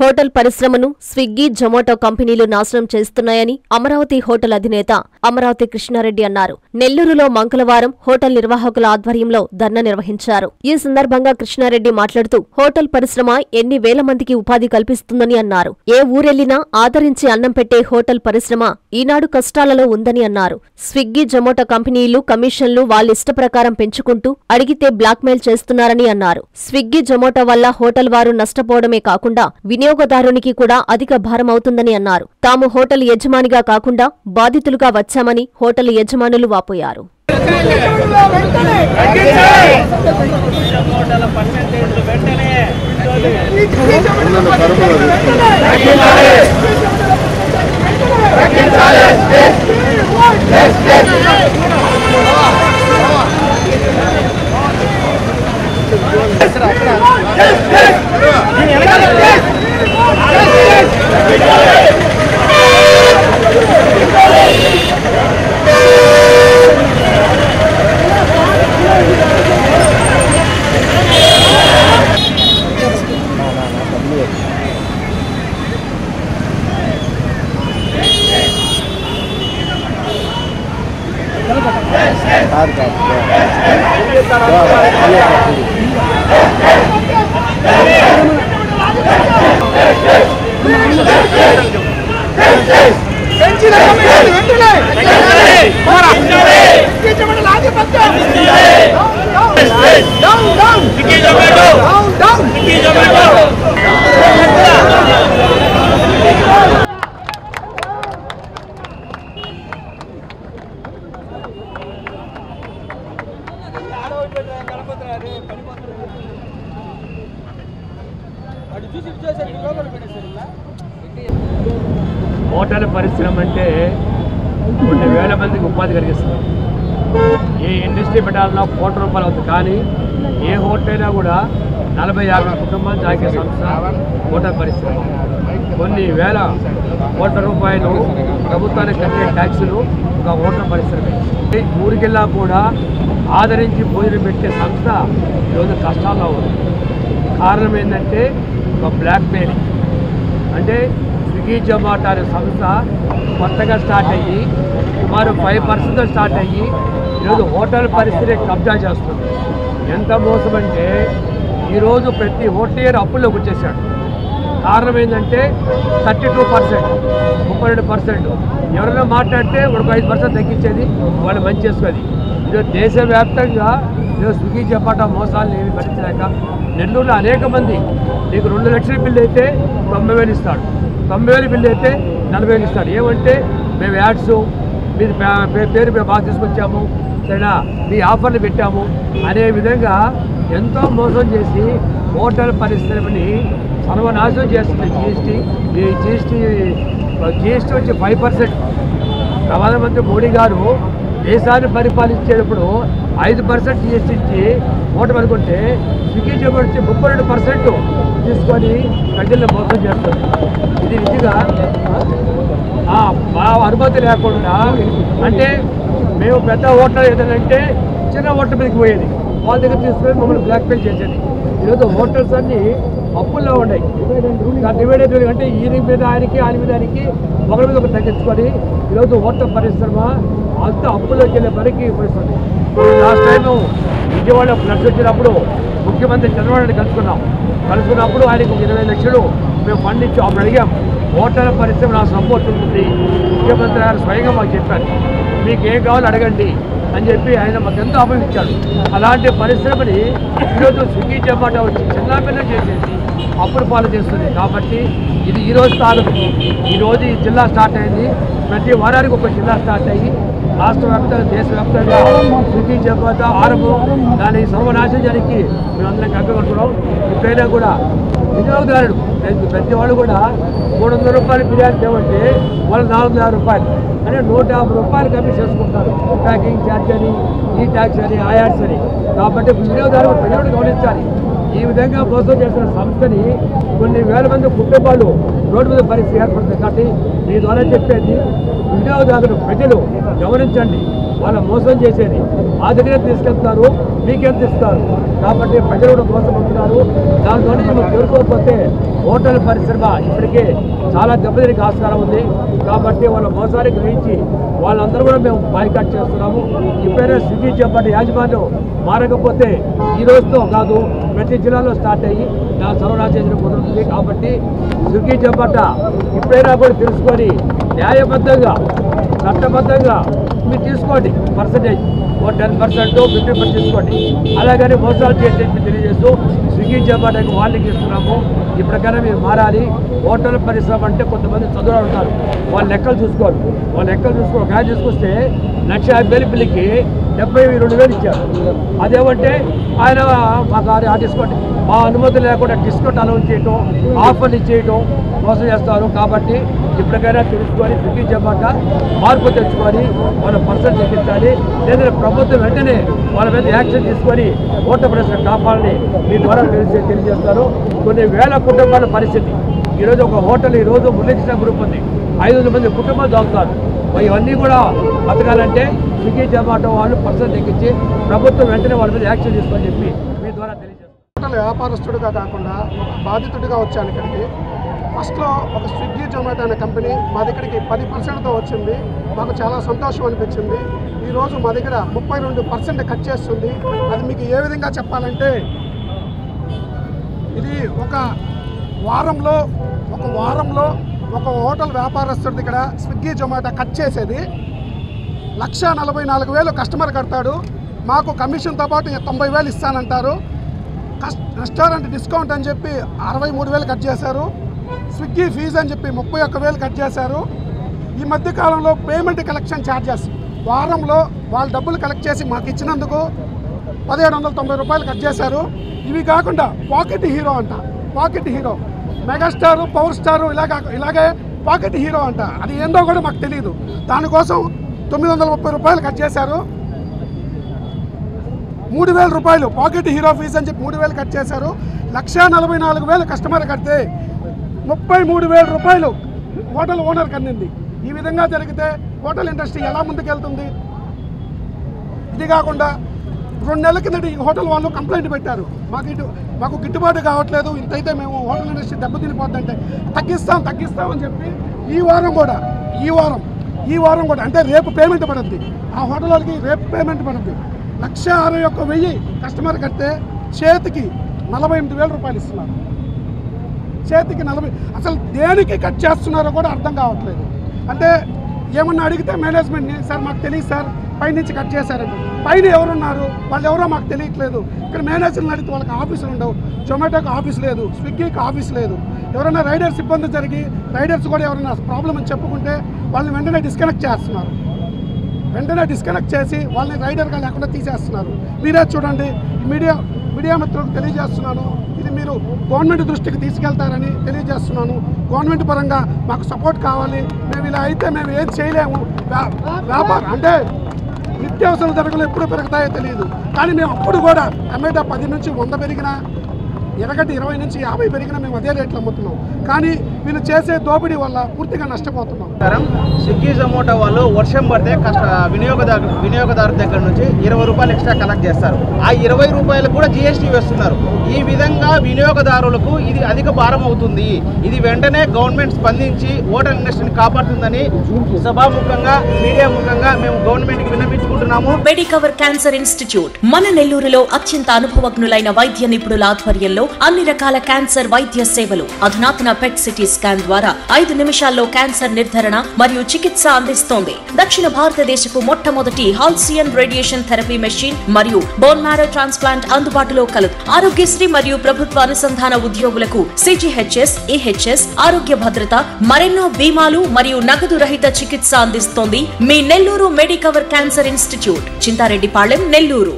Hotel పరిశ్రమను Swiggy, Zomato కంపెనీలు నాశనం చేస్తున్నాయని అమరావతి హోటల్ అధినేత అమరావతి కృష్ణారెడ్డి అన్నారు. నెల్లూరులో మంగళవారం హోటల్ నిర్వాహకుల ఆధ్వర్యంలో ధర్నా నిర్వహించారు. ఈ సందర్భంగా కృష్ణారెడ్డి మాట్లాడుతూ హోటల్ పరిశ్రమ ఎన్ని వేల మందికి ఉపాధి కల్పిస్తుందని అన్నారు. ఏ ఊరెళ్లినా ఆదరించి అన్నం పెట్టే హోటల్ పరిశ్రమ ఈనాడు కష్టాలలో ఉందని అన్నారు. స్విగ్గీ, జొమాటో కంపెనీలు కమిషన్లు వాళ్ళిష్ట ప్రకారం పెంచుకుంటూ అడిగితే బ్లాక్మెయిల్ చేస్తున్నారని అన్నారు. స్విగ్గీ, జొమాటో వల్ల హోటల్ వారు నష్టపోవడమే కాకుండా వినియోగదారునికి కూడా అధిక భారమవుతుందని అన్నారు. తాము హోటల్ యజమానిగా కాకుండా బాధితులుగా వచ్చామని హోటల్ యజమానులు వాపోయారు. హోటల్ పరిశ్రమ అంటే కొన్ని వేల మందికి ఉపాధి కలిగిస్తుంది. ఏ ఇండస్ట్రీ పెట్టాలన్నా కోట్ల రూపాయలు అవుతుంది. కానీ ఏ హోటల్ అయినా కూడా 40-50 కుటుంబాలు సాగే సంస్థ హోటల్ పరిశ్రమ. కొన్ని వేల కోట్ల రూపాయలు ప్రభుత్వానికి కట్టే ట్యాక్సులు ఒక హోటల్ పరిశ్రమ. ఊరికెళ్ళా కూడా ఆదరించి భోజనం పెట్టే సంస్థ ఈరోజు కష్టాల్లో ఉంది. కారణం ఏంటంటే ఒక బ్లాక్మెయిలింగ్. అంటే స్విగ్గీ, జొమాటో అనే సంస్థ కొత్తగా స్టార్ట్ అయ్యి సుమారు 5% స్టార్ట్ అయ్యి ఈరోజు హోటల్ పరిస్థితి కబ్జా చేస్తుంది. ఎంత మోసం అంటే ఈరోజు ప్రతి హోటల్ అప్పుల్లోకి వచ్చేసాడు. కారణం ఏంటంటే 32%, 32%. ఎవరైనా మాట్లాడితే ఒక 5% తగ్గించేది వాళ్ళు మంచి చేసుకునేది. ఈరోజు దేశవ్యాప్తంగా ఈరోజు స్విగ్గీ, జొమాటో మోసాలను ఏమి భరించలేక నెల్లూరులో అనేక మంది నీకు 2 లక్షల బిల్లు అయితే 90,000 ఇస్తాడు, 90,000 బిల్లు అయితే 40,000 ఇస్తాడు. ఏమంటే మేము యాడ్స్ మీ పేరు మేము బాగా తీసుకొచ్చాము, సరేనా, మీ ఆఫర్లు పెట్టాము అనే విధంగా ఎంతో మోసం చేసి హోటల్ పరిశ్రమని సర్వనాశనం చేస్తుంది. జిఎస్టీ వచ్చి 5%. ప్రధానమంత్రి మోడీ గారు దేశాన్ని పరిపాలించేటప్పుడు 5% జిఎస్టీ ఇచ్చి ఓటు అనుకుంటే స్విగ్గీ, జొమాటో వచ్చి 32% తీసుకొని ప్రజలను మోసం చేస్తుంది. ఇది నిజంగా మా అనుమతి లేకుండా, అంటే మేము పెద్ద హోటల్ ఏదంటే చిన్న హోటల్ మీదకి పోయేది, వాళ్ళ దగ్గర తీసుకొని మమ్మల్ని బ్లాక్మెయిల్ చేసేది. ఈరోజు హోటల్స్ అన్నీ అప్పుల్లో ఉన్నాయి. డివైడెడ్ అంటే ఈయన మీద ఆయనకి, ఆయన మీద ఆయనకి, ఒకరి మీద ఒకరు తగ్గించుకొని ఈరోజు హోటల్ పరిశ్రమ అంత అప్పుల్లోకి వెళ్ళే వరకు పరిస్థితుంది. లాస్ట్ టైం విజయవాడ ఫ్లడ్స్ వచ్చినప్పుడు ముఖ్యమంత్రి చంద్రబాబు నాయుడు కలుసుకున్నప్పుడు ఆయనకు 20 లక్షలు మేము ఫండ్ ఇచ్చి అప్పుడు అడిగాం, హోటల్ పరిశ్రమ నా సపోర్ట్ ఉంటుంది. ముఖ్యమంత్రి గారు స్వయంగా మాకు చెప్పారు, మీకు ఏం కావాలో అడగండి అని చెప్పి ఆయన మాకు ఎంతో అభినందించాడు. అలాంటి పరిశ్రమని ఈరోజు స్విగ్గీ, జొమాటో వచ్చి చిన్నపిల్ల చేసేసి అప్పుడు పాలు చేస్తుంది. కాబట్టి ఇది ఈరోజు కాదు, ఈరోజు ఈ జిల్లా స్టార్ట్ అయింది. ప్రతి వారానికి ఒక జిల్లా స్టార్ట్ అయ్యి రాష్ట్ర వ్యాప్తంగా, దేశవ్యాప్తంగా స్విగ్గీ, జొమాటో ఆరంభం దాని సర్వనాశనానికి మేమందరం కట్టుకుంటున్నాం. ఇప్పుడైనా కూడా వినియోగదారుడు ప్రతి వాళ్ళు కూడా 300 రూపాయలు బిర్యానీ తేవంటే వాళ్ళు 450 రూపాయలు అంటే 150 రూపాయలు కమిషన్ చేసుకుంటారు. ప్యాకింగ్ ఛార్జ్ అని, ఈ ట్యాక్స్ అని, ఆ యాడ్స్ అని. కాబట్టి వినియోగదారులు ప్రజలు గమనించాలి. ఈ విధంగా మోసం చేసిన సంస్థని కొన్ని వేల మంది కుటుంబాలు రోడ్డు మీద పరిస్థితి ఏర్పడుతుంది. కాబట్టి మీ ద్వారా చెప్పేది వినియోగదారులు ప్రజలు గమనించండి. వాళ్ళ మోసం చేసేది. మా దగ్గర తీసుకెళ్తున్నారు, మీకెంత ఇస్తారు కాబట్టి ప్రజలు కూడా మోసపడుతున్నారు. దాంతో మనం తెలుసుకోకపోతే హోటల్ పరిశ్రమ ఇప్పటికే చాలా దెబ్బతినికి ఆస్కారం ఉంది. కాబట్టి వాళ్ళ మోసాన్ని గ్రహించి వాళ్ళందరూ కూడా మేము బాయ్కాట్ చేస్తున్నాము. ఇప్పుడైనా స్విగ్గీ చెప్పండి యాజమాన్యం మారకపోతే ఈ రోజుతో కాదు, ప్రతి జిల్లాలో స్టార్ట్ అయ్యి దాని సర్వనాశనం కుదురుతుంది. కాబట్టి స్విగ్గీ చెప్పట ఇప్పుడైనా కూడా తెలుసుకొని న్యాయబద్ధంగా చట్టబద్ధంగా మీరు తీసుకోండి, పర్సంటేజ్ 10%, 50% తీసుకోండి. అలాగని మోసాలు చేసేసి తెలియజేస్తూ స్విగ్గీ జొమాటోకి వాళ్ళకి ఇస్తున్నాము. ఈ ప్రకారం మీరు మారాలి. హోటల్ పరిశ్రమ అంటే కొంతమంది చదువులు ఉంటారు, వాళ్ళ లెక్కలు చూసుకోరు. ఒక ఆయన తీసుకొస్తే 1,50,000 బిల్లుకి 72,000 ఇచ్చారు. అదేమంటే ఆయన మాకు ఆ డిస్కౌంట్ మా అనుమతి లేకుండా డిస్కౌంట్ అనౌన్స్ చేయటం, ఆఫర్లు ఇచ్చేయటం మోసం చేస్తారు. కాబట్టి ఇప్పటికైనా తెలుసుకొని స్విగ్గీ జొమాటో మార్పు తెచ్చుకొని వాళ్ళ పర్సెంట్ తగ్గించాలి. లేదంటే ప్రభుత్వం వెంటనే వాళ్ళ మీద యాక్షన్ తీసుకొని హోటల్ పరిశ్రమ కాపాలని మీ ద్వారా తెలియజేస్తారు. కొన్ని వేల కుటుంబాల పరిస్థితి ఈరోజు ఒక హోటల్ ఈరోజు మురళీకృష్ణ గ్రూప్ ఉంది, 500 మంది కుటుంబాలు చదువుతారు. ఇవన్నీ కూడా బతకాలంటే స్విగ్గీ జొమాటో వాళ్ళు పర్సెంట్ తగ్గించి ప్రభుత్వం వెంటనే వాళ్ళ మీద యాక్షన్ తీసుకొని చెప్పి మీ ద్వారా తెలియజేస్తారు. హోటల్ వ్యాపారస్తుడిగా కాకుండా ఒక బాధితుడిగా వచ్చాను ఇక్కడికి. ఫస్ట్లో ఒక స్విగ్గీ జొమాటో అనే కంపెనీ మా దగ్గరికి 10%తో వచ్చింది. మాకు చాలా సంతోషం అనిపించింది. ఈరోజు మా దగ్గర 32% కట్ చేస్తుంది. అది మీకు ఏ విధంగా చెప్పాలంటే, ఇది ఒక వారంలో ఒక హోటల్ వ్యాపారస్తుడి దగ్గర స్విగ్గీ జొమాటో కట్ చేసేది 1,44,000 కస్టమర్ కడతాడు. మాకు కమిషన్తో పాటు 90,000 ఇస్తానంటారు. రెస్టారెంట్ డిస్కౌంట్ అని చెప్పి 63,000 కట్ చేశారు. స్విగ్గీ ఫీజు అని చెప్పి 31,000 కట్ చేశారు. ఈ మధ్య కాలంలో పేమెంట్ కలెక్షన్ ఛార్జెస్ వారంలో వాళ్ళు డబ్బులు కలెక్ట్ చేసి మాకు ఇచ్చినందుకు 1,790 రూపాయలు కట్ చేశారు. ఇవి కాకుండా pocket hero megastar, power star ఇలాగే పాకెట్ హీరో అంట. అది ఏందో కూడా మాకు తెలియదు. దానికోసం 930 రూపాయలు కట్ చేశారు. 3,000 రూపాయలు పాకెట్ హీరో ఫీజు అని చెప్పి 3,000 కట్ చేశారు. 1,44,000 కస్టమర్ కడితే 33,000 రూపాయలు హోటల్ ఓనర్ కందింది. ఈ విధంగా జరిగితే హోటల్ ఇండస్ట్రీ ఎలా ముందుకెళ్తుంది? ఇది కాకుండా 2 నెలల కిందట ఈ హోటల్ వాళ్ళు కంప్లైంట్ పెట్టారు, మాకు గిట్టుబాటు కావట్లేదు, ఇంతైతే మేము హోటల్ ఇండస్ట్రీ దెబ్బతినిపోద్దంటే తగ్గిస్తాం అని చెప్పి ఈ వారం కూడా అంటే రేపు పేమెంట్ పడుద్ది. ఆ హోటల్ వాళ్ళకి రేపు పేమెంట్ పడుద్ది. 1,61,000 కస్టమర్ కడితే చేతికి 48,000 రూపాయలు ఇస్తున్నారు. చేతికి 40. అసలు దేనికి కట్ చేస్తున్నారో కూడా అర్థం కావట్లేదు. అంటే ఏమన్నా అడిగితే మేనేజ్మెంట్ని, సార్ మాకు తెలియదు సార్, పైనుంచి కట్ చేశారంటే పైన ఎవరున్నారు, వాళ్ళు ఎవరో మాకు తెలియట్లేదు. ఇక్కడ మేనేజర్ని అడిగితే వాళ్ళకి ఆఫీసులు ఉండవు. జొమాటోకి ఆఫీస్ లేదు, స్విగ్గీకి ఆఫీస్ లేదు. ఎవరైనా రైడర్స్ ఇబ్బంది జరిగి రైడర్స్ కూడా ఎవరైనా ప్రాబ్లం అని చెప్పుకుంటే వాళ్ళని వెంటనే డిస్కనెక్ట్ చేస్తున్నారు. చేసి వాళ్ళని రైడర్గా లేకుండా తీసేస్తున్నారు. మీరే చూడండి. మీడియా మిత్రులకు తెలియజేస్తున్నాను, ఇది మీరు గవర్నమెంట్ దృష్టికి తీసుకెళ్తారని తెలియజేస్తున్నాను. గవర్నమెంట్ పరంగా మాకు సపోర్ట్ కావాలి. మేము ఇలా అయితే మేము ఏం చేయలేము. వ్యాపారం అంటే నిత్యావసర ధరలు ఎప్పుడు పెరుగుతాయో తెలియదు. కానీ మేము అప్పుడు కూడా టమాటా 10 నుంచి 100 పెరిగినా, ఎర్రగడ్డ 20 నుంచి 50 పెరిగినా మేము అదే రేట్లు అమ్ముతున్నాం. కానీ వీళ్ళు చేసే దోపిడీ వల్ల పూర్తిగా నష్టపోతున్నాం. స్విగ్గీ జొమాటో వాళ్ళు వర్షం పడితే వినియోగదారు దగ్గర నుంచి 20 రూపాయలు ఎక్స్ట్రా కలెక్ట్ చేస్తారు. ఆ 20 రూపాయలు కూడా జీఎస్టీ వేస్తున్నారు. ఈ విధంగా వినియోగదారులకు ఇది అధిక భారం అవుతుంది. ఇది వెంటనే గవర్నమెంట్ స్పందించి హోటల్ ఇండస్ట్రీని కాపాడుతుందని సభాముఖంగా మీడియా ముఖంగా మేము గవర్నమెంట్కి విన్నపించుకుంటున్నాము. మెడికవర్ క్యాన్సర్ ఇన్స్టిట్యూట్ మన నెల్లూరులో అత్యంత అనుభవజ్ఞులైన వైద్య నిపుణుల ఆధ్వర్యంలో అన్ని రకాల క్యాన్సర్ వైద్య సేవలు. అధునాతన పెట్ సిటీ స్కాన్ ద్వారా 5 నిమిషాల్లో క్యాన్సర్ నిర్ధారణ మరియు చికిత్స అందిస్తోంది. దక్షిణ భారతదేశపు మొట్టమొదటి హాల్సియన్ రేడియేషన్ థెరపీ మెషిన్ మరియు బోన్ మ్యారో ట్రాన్స్ప్లాంట్ అందుబాటులో కలదు. ఆరోగ్యశ్రీ మరియు ప్రభుత్వ అనుసంధాన ఉద్యోగులకు సిజిహెచ్ఎస్, ఈహెచ్ఎస్, ఆరోగ్య భద్రత, మరెన్నో బీమాలు మరియు నగదు రహిత చికిత్స అందిస్తోంది మీ Nellore Medicover cancer institute, Chintareddypalem, Nellore.